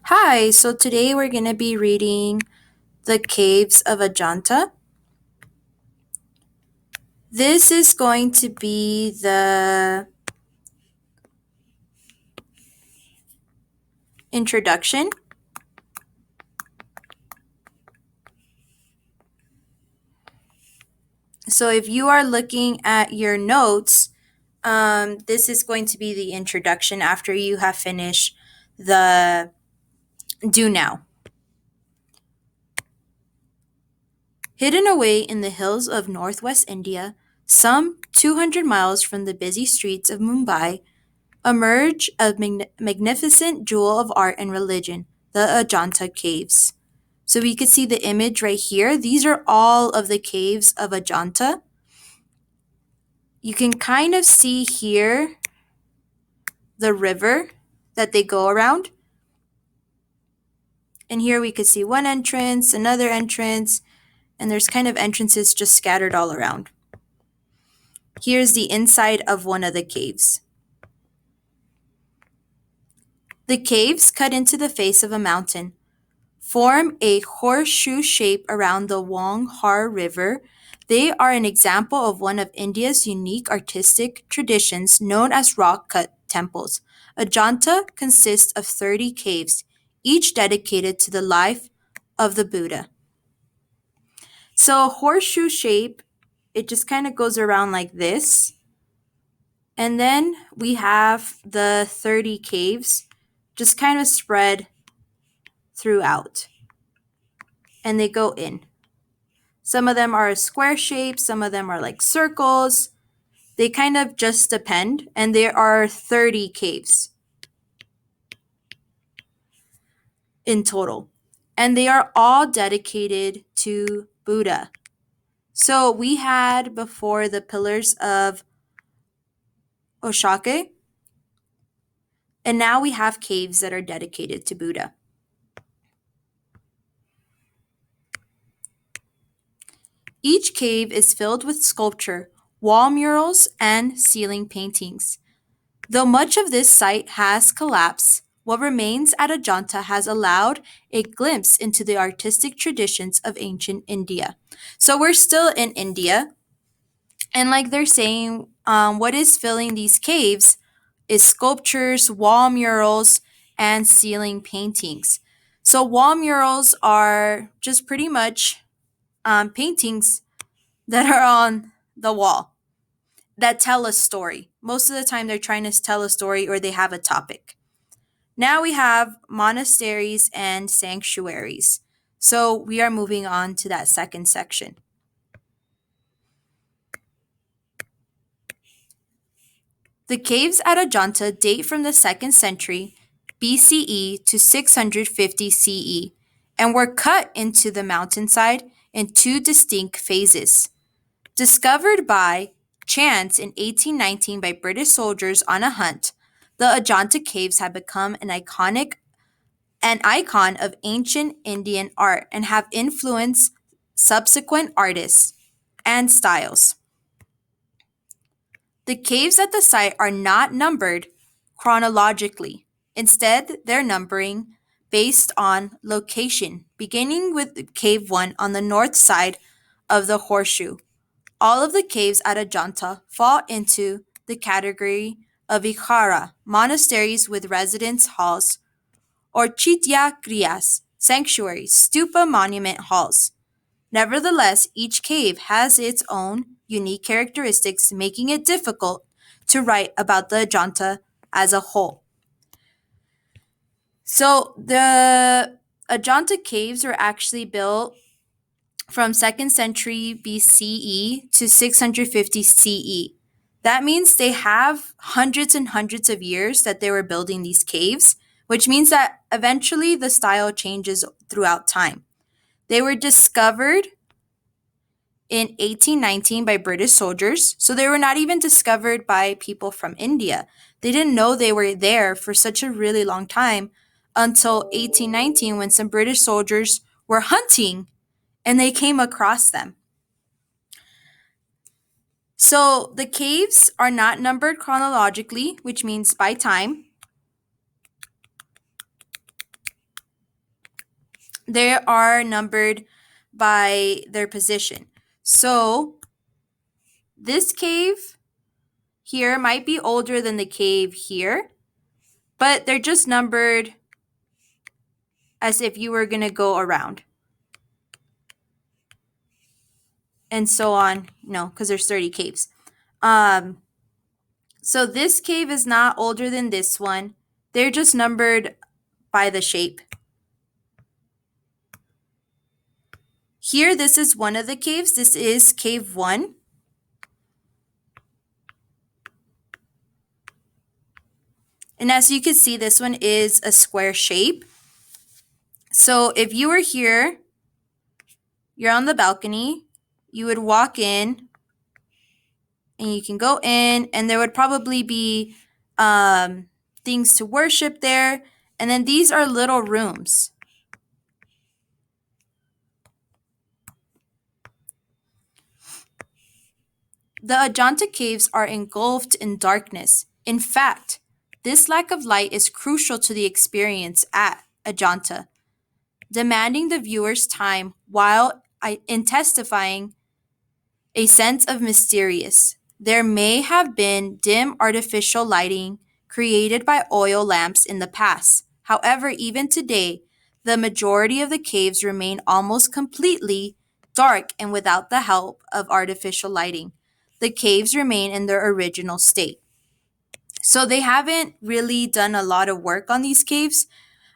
Hi, so today we're going to be reading The Caves of Ajanta. This is going to be the introduction. So if you are looking at your notes, this is going to be the introduction after you have finished the do now. Hidden away in the hills of northwest India, some 200 miles from the busy streets of Mumbai, emerge a magnificent jewel of art and religion, the Ajanta Caves. So we could see the image right here. These are all of the caves of Ajanta. You can kind of see here the river that they go around. And here we could see one entrance, another entrance, and there's kind of entrances just scattered all around. Here's the inside of one of the caves. The caves cut into the face of a mountain, form a horseshoe shape around the Wonghar River. They are an example of one of India's unique artistic traditions known as rock-cut temples. Ajanta consists of 30 caves, each dedicated to the life of the Buddha. So horseshoe shape, it just kind of goes around like this. And then we have the 30 caves just kind of spread throughout. And they go in. Some of them are a square shape, some of them are like circles. They kind of just depend, and there are 30 caves in total. And they are all dedicated to Buddha. So we had before the pillars of Oshake, and now we have caves that are dedicated to Buddha. Each cave is filled with sculpture, wall murals, and ceiling paintings. Though much of this site has collapsed, what remains at Ajanta has allowed a glimpse into the artistic traditions of ancient India. So we're still in India, and like they're saying, what is filling these caves is sculptures, wall murals, and ceiling paintings. So wall murals are just pretty much paintings that are on the wall that tell a story. Most of the time, they're trying to tell a story or they have a topic. Now we have monasteries and sanctuaries. So we are moving on to that second section. The caves at Ajanta date from the 2nd century BCE to 650 CE and were cut into the mountainside in two distinct phases. Discovered by chance in 1819 by British soldiers on a hunt, the Ajanta Caves have become an icon of ancient Indian art and have influenced subsequent artists and styles. The caves at the site are not numbered chronologically. Instead, they're numbering based on location, beginning with Cave 1 on the north side of the horseshoe. All of the caves at Ajanta fall into the category of Vihara, monasteries with residence halls, or Chitya Griyas, sanctuaries, stupa monument halls. Nevertheless, each cave has its own unique characteristics, making it difficult to write about the Ajanta as a whole. So the Ajanta caves were actually built from 2nd century BCE to 650 CE. That means they have hundreds and hundreds of years that they were building these caves, which means that eventually the style changes throughout time. They were discovered in 1819 by British soldiers, so they were not even discovered by people from India. They didn't know they were there for such a really long time until 1819 when some British soldiers were hunting and they came across them. So the caves are not numbered chronologically, which means by time. They are numbered by their position. So this cave here might be older than the cave here, but they're just numbered as if you were going to go around. And so on, because there's 30 caves. So this cave is not older than this one. They're just numbered by the shape. Here, this is one of the caves. This is cave 1. And as you can see, this one is a square shape. So if you were here, you're on the balcony, you would walk in, and you can go in, and there would probably be things to worship there. And then these are little rooms. The Ajanta caves are engulfed in darkness. In fact, this lack of light is crucial to the experience at Ajanta, demanding the viewer's time while intensifying a sense of mysterious. There may have been dim artificial lighting created by oil lamps in the past. However, even today, the majority of the caves remain almost completely dark and without the help of artificial lighting. The caves remain in their original state. So they haven't really done a lot of work on these caves.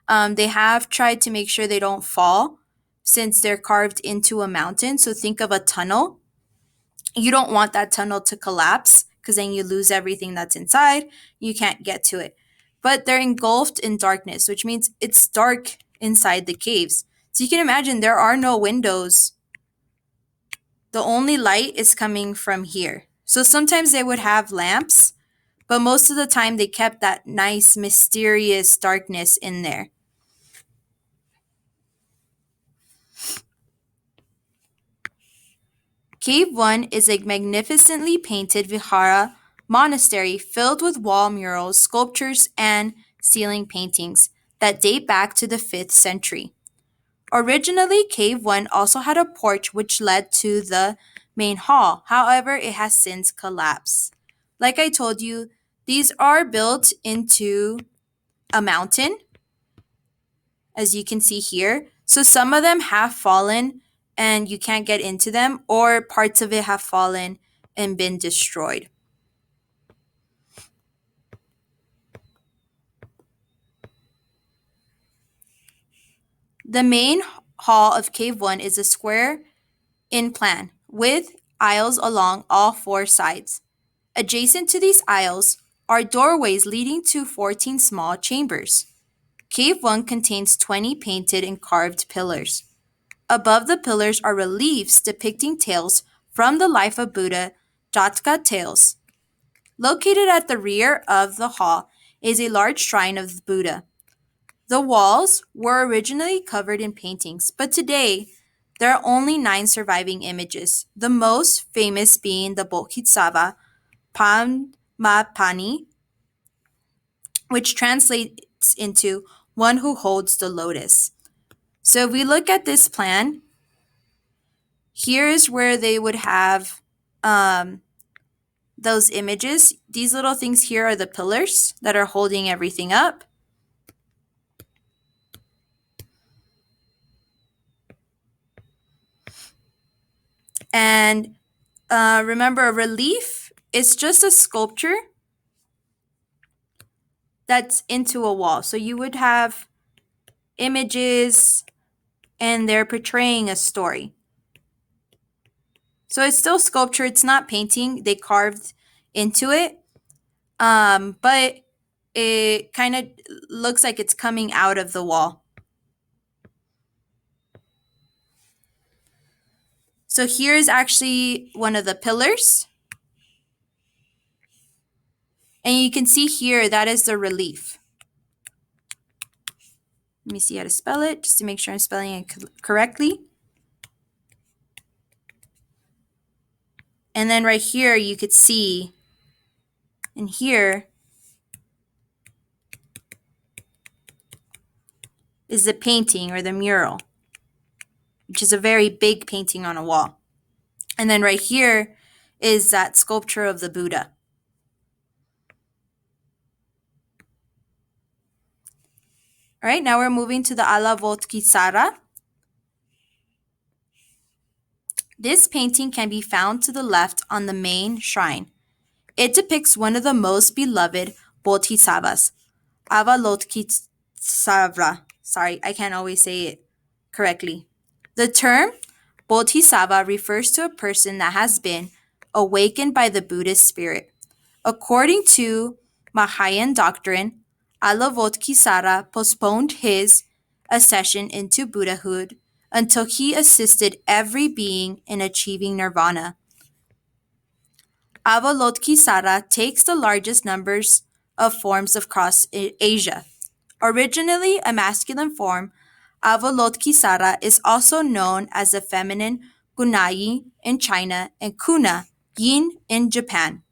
They have tried to make sure they don't fall since they're carved into a mountain. So think of a tunnel. You don't want that tunnel to collapse because then you lose everything that's inside. You can't get to it. But they're engulfed in darkness, which means it's dark inside the caves. So you can imagine there are no windows. The only light is coming from here. So sometimes they would have lamps, but most of the time they kept that nice, mysterious darkness in there. Cave 1 is a magnificently painted vihara monastery filled with wall murals, sculptures, and ceiling paintings that date back to the 5th century. Originally, Cave 1 also had a porch which led to the main hall. However, it has since collapsed. Like I told you, these are built into a mountain, as you can see here. So some of them have fallen and you can't get into them, or parts of it have fallen and been destroyed. The main hall of Cave 1 is a square in plan with aisles along all 4 sides. Adjacent to these aisles are doorways leading to 14 small chambers. Cave 1 contains 20 painted and carved pillars. Above the pillars are reliefs depicting tales from the life of Buddha, Jataka tales. Located at the rear of the hall is a large shrine of Buddha. The walls were originally covered in paintings, but today there are only 9 surviving images, the most famous being the Bodhisattva Padmapani, which translates into one who holds the lotus. So if we look at this plan, here is where they would have those images. These little things here are the pillars that are holding everything up. And remember, a relief is just a sculpture that's into a wall. So you would have images and they're portraying a story. So it's still sculpture. It's not painting. They carved into it. But it kind of looks like it's coming out of the wall. So here's actually one of the pillars. And you can see here, that is the relief. Let me see how to spell it, just to make sure I'm spelling it correctly. And then right here, you could see, and here is the painting or the mural. which is a very big painting on a wall. And then right here is that sculpture of the Buddha. All right, now we're moving to the Alavodkisara. This painting can be found to the left on the main shrine. It depicts one of the most beloved bodhisattvas, Avalokitesvara. Sorry, I can't always say it correctly. The term bodhisattva refers to a person that has been awakened by the Buddhist spirit. According to Mahayana doctrine, Avalokitesvara postponed his ascension into Buddhahood until he assisted every being in achieving nirvana. Avalokitesvara takes the largest numbers of forms across Asia. Originally a masculine form, Avalokitesvara is also known as the feminine Gunai in China and Kuna, yin in Japan.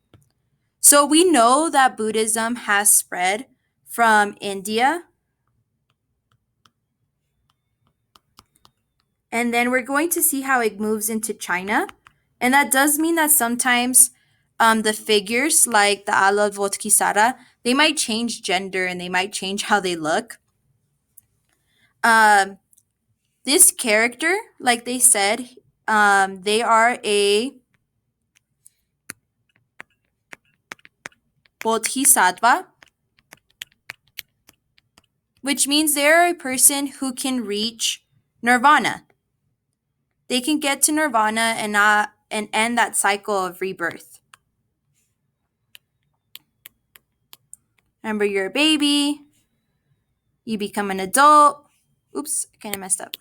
So we know that Buddhism has spread from India. And then we're going to see how it moves into China. And that does mean that sometimes the figures like the Avalokitesvara, they might change gender and they might change how they look. This character, like they said, they are a bodhisattva, which means they're a person who can reach nirvana. They can get to nirvana and end that cycle of rebirth. Remember, you're a baby, you become an adult. Oops, I kind of messed up.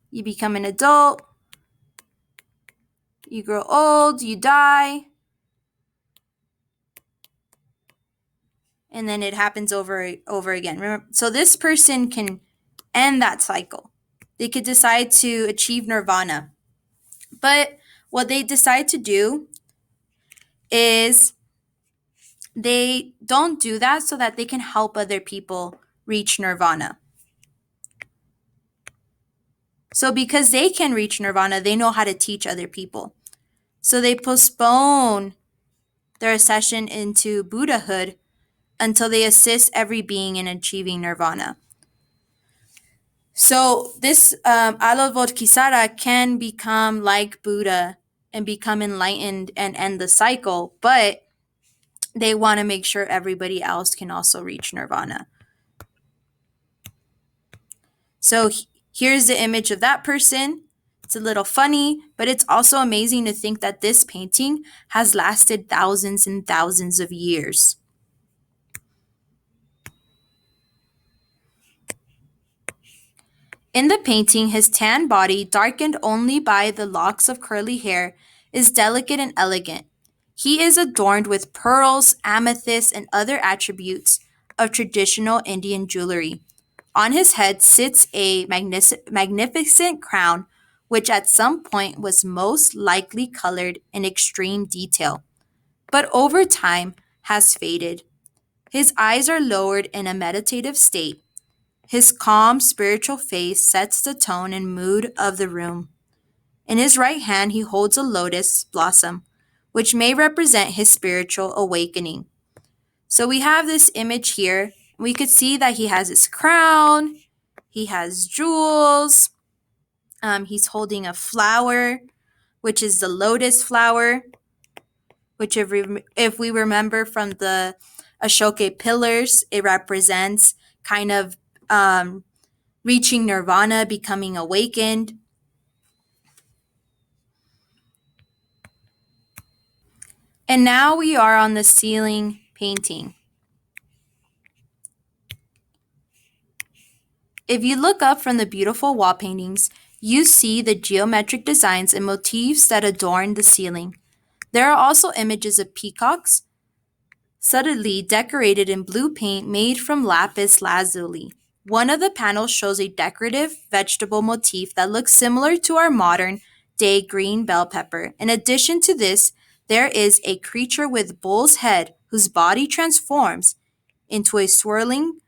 You become an adult, you grow old, you die, and then it happens over again. Remember, so this person can end that cycle. They could decide to achieve nirvana. But what they decide to do is they don't do that so that they can help other people reach nirvana. So because they can reach nirvana, they know how to teach other people. So they postpone their ascension into Buddhahood until they assist every being in achieving nirvana. So this Avalokitesvara can become like Buddha and become enlightened and end the cycle, but they want to make sure everybody else can also reach nirvana. So here's the image of that person. It's a little funny, but it's also amazing to think that this painting has lasted thousands and thousands of years. In the painting, his tan body, darkened only by the locks of curly hair, is delicate and elegant. He is adorned with pearls, amethysts, and other attributes of traditional Indian jewelry. On his head sits a magnificent crown, which at some point was most likely colored in extreme detail, but over time has faded. His eyes are lowered in a meditative state. His calm, spiritual face sets the tone and mood of the room. In his right hand, he holds a lotus blossom, which may represent his spiritual awakening. So we have this image here. We could see that he has his crown, he has jewels, he's holding a flower, which is the lotus flower, which if we remember from the Ashoka pillars, it represents kind of reaching nirvana, becoming awakened. And now we are on the ceiling painting. If you look up from the beautiful wall paintings, you see the geometric designs and motifs that adorn the ceiling. There are also images of peacocks, subtly decorated in blue paint made from lapis lazuli. One of the panels shows a decorative vegetable motif that looks similar to our modern day green bell pepper. In addition to this, there is a creature with bull's head whose body transforms into a swirling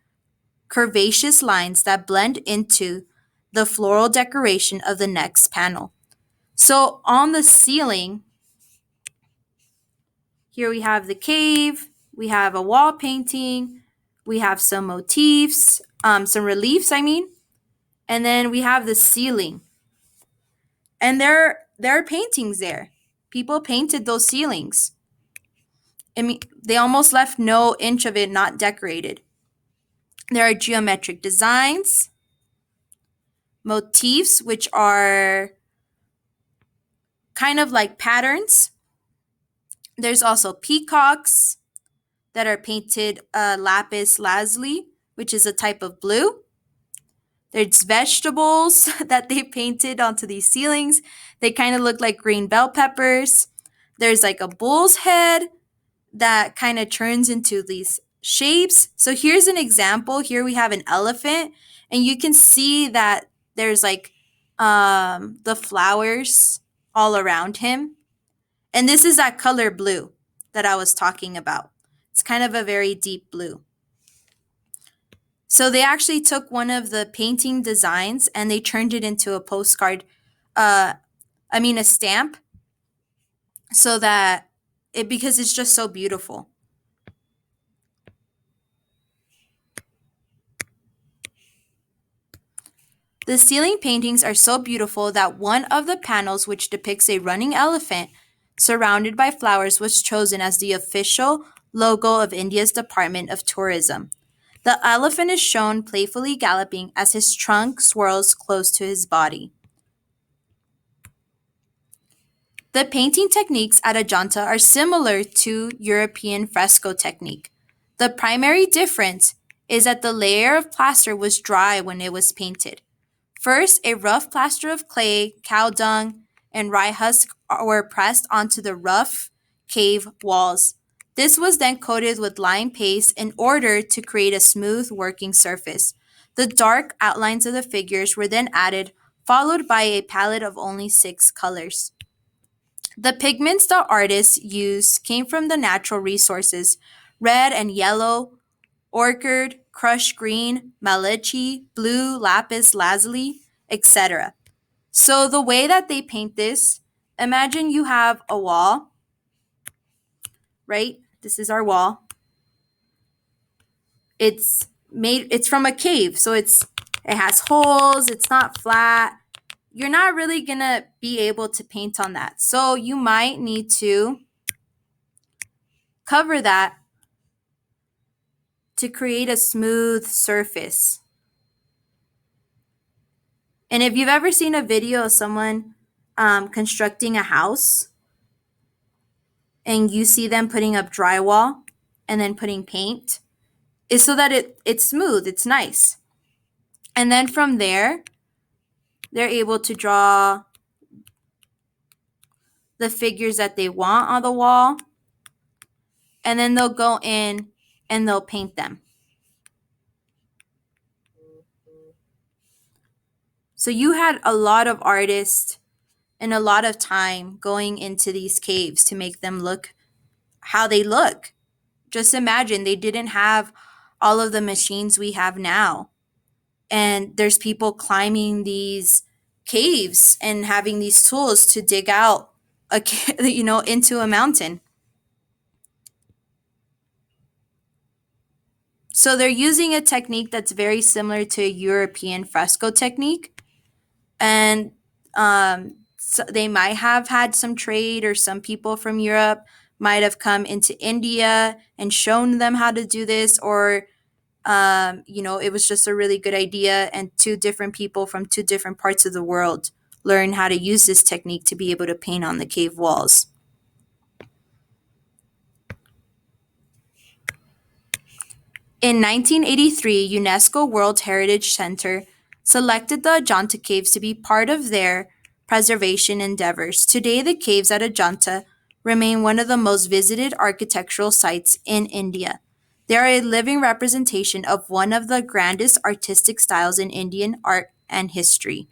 curvaceous lines that blend into the floral decoration of the next panel. So on the ceiling, here we have the cave, we have a wall painting, we have some motifs, some reliefs, and then we have the ceiling. And there are paintings there. People painted those ceilings. I mean, they almost left no inch of it not decorated. There are geometric designs, motifs, which are kind of like patterns. There's also peacocks that are painted lapis lazuli, which is a type of blue. There's vegetables that they painted onto these ceilings. They kind of look like green bell peppers. There's like a bull's head that kind of turns into these shapes. So here's an example. Here we have an elephant, and you can see that there's like the flowers all around him. And this is that color blue that I was talking about. It's kind of a very deep blue. So they actually took one of the painting designs and they turned it into a postcard, a stamp, so that because it's just so beautiful. The ceiling paintings are so beautiful that one of the panels, which depicts a running elephant surrounded by flowers, was chosen as the official logo of India's Department of Tourism. The elephant is shown playfully galloping as his trunk swirls close to his body. The painting techniques at Ajanta are similar to European fresco technique. The primary difference is that the layer of plaster was dry when it was painted. First, a rough plaster of clay, cow dung, and rye husk were pressed onto the rough cave walls. This was then coated with lime paste in order to create a smooth working surface. The dark outlines of the figures were then added, followed by a palette of only 6 colors. The pigments the artists used came from the natural resources: red and yellow, ochre, crushed green, malichi, blue, lapis lazuli, etc. So the way that they paint this, imagine you have a wall, right? This is our wall. It's from a cave, so it has holes, it's not flat. You're not really gonna be able to paint on that. So you might need to cover that to create a smooth surface. And if you've ever seen a video of someone constructing a house and you see them putting up drywall and then putting paint, is so that it's smooth, it's nice. And then from there, they're able to draw the figures that they want on the wall, and then they'll go in and they'll paint them. So you had a lot of artists and a lot of time going into these caves to make them look how they look. Just imagine, they didn't have all of the machines we have now. And there's people climbing these caves and having these tools to dig out into a mountain. So they're using a technique that's very similar to a European fresco technique. And so they might have had some trade, or some people from Europe might have come into India and shown them how to do this, or it was just a really good idea, and 2 different people from 2 different parts of the world learn how to use this technique to be able to paint on the cave walls. In 1983, UNESCO World Heritage Center selected the Ajanta Caves to be part of their preservation endeavors. Today, the caves at Ajanta remain one of the most visited architectural sites in India. They are a living representation of one of the grandest artistic styles in Indian art and history.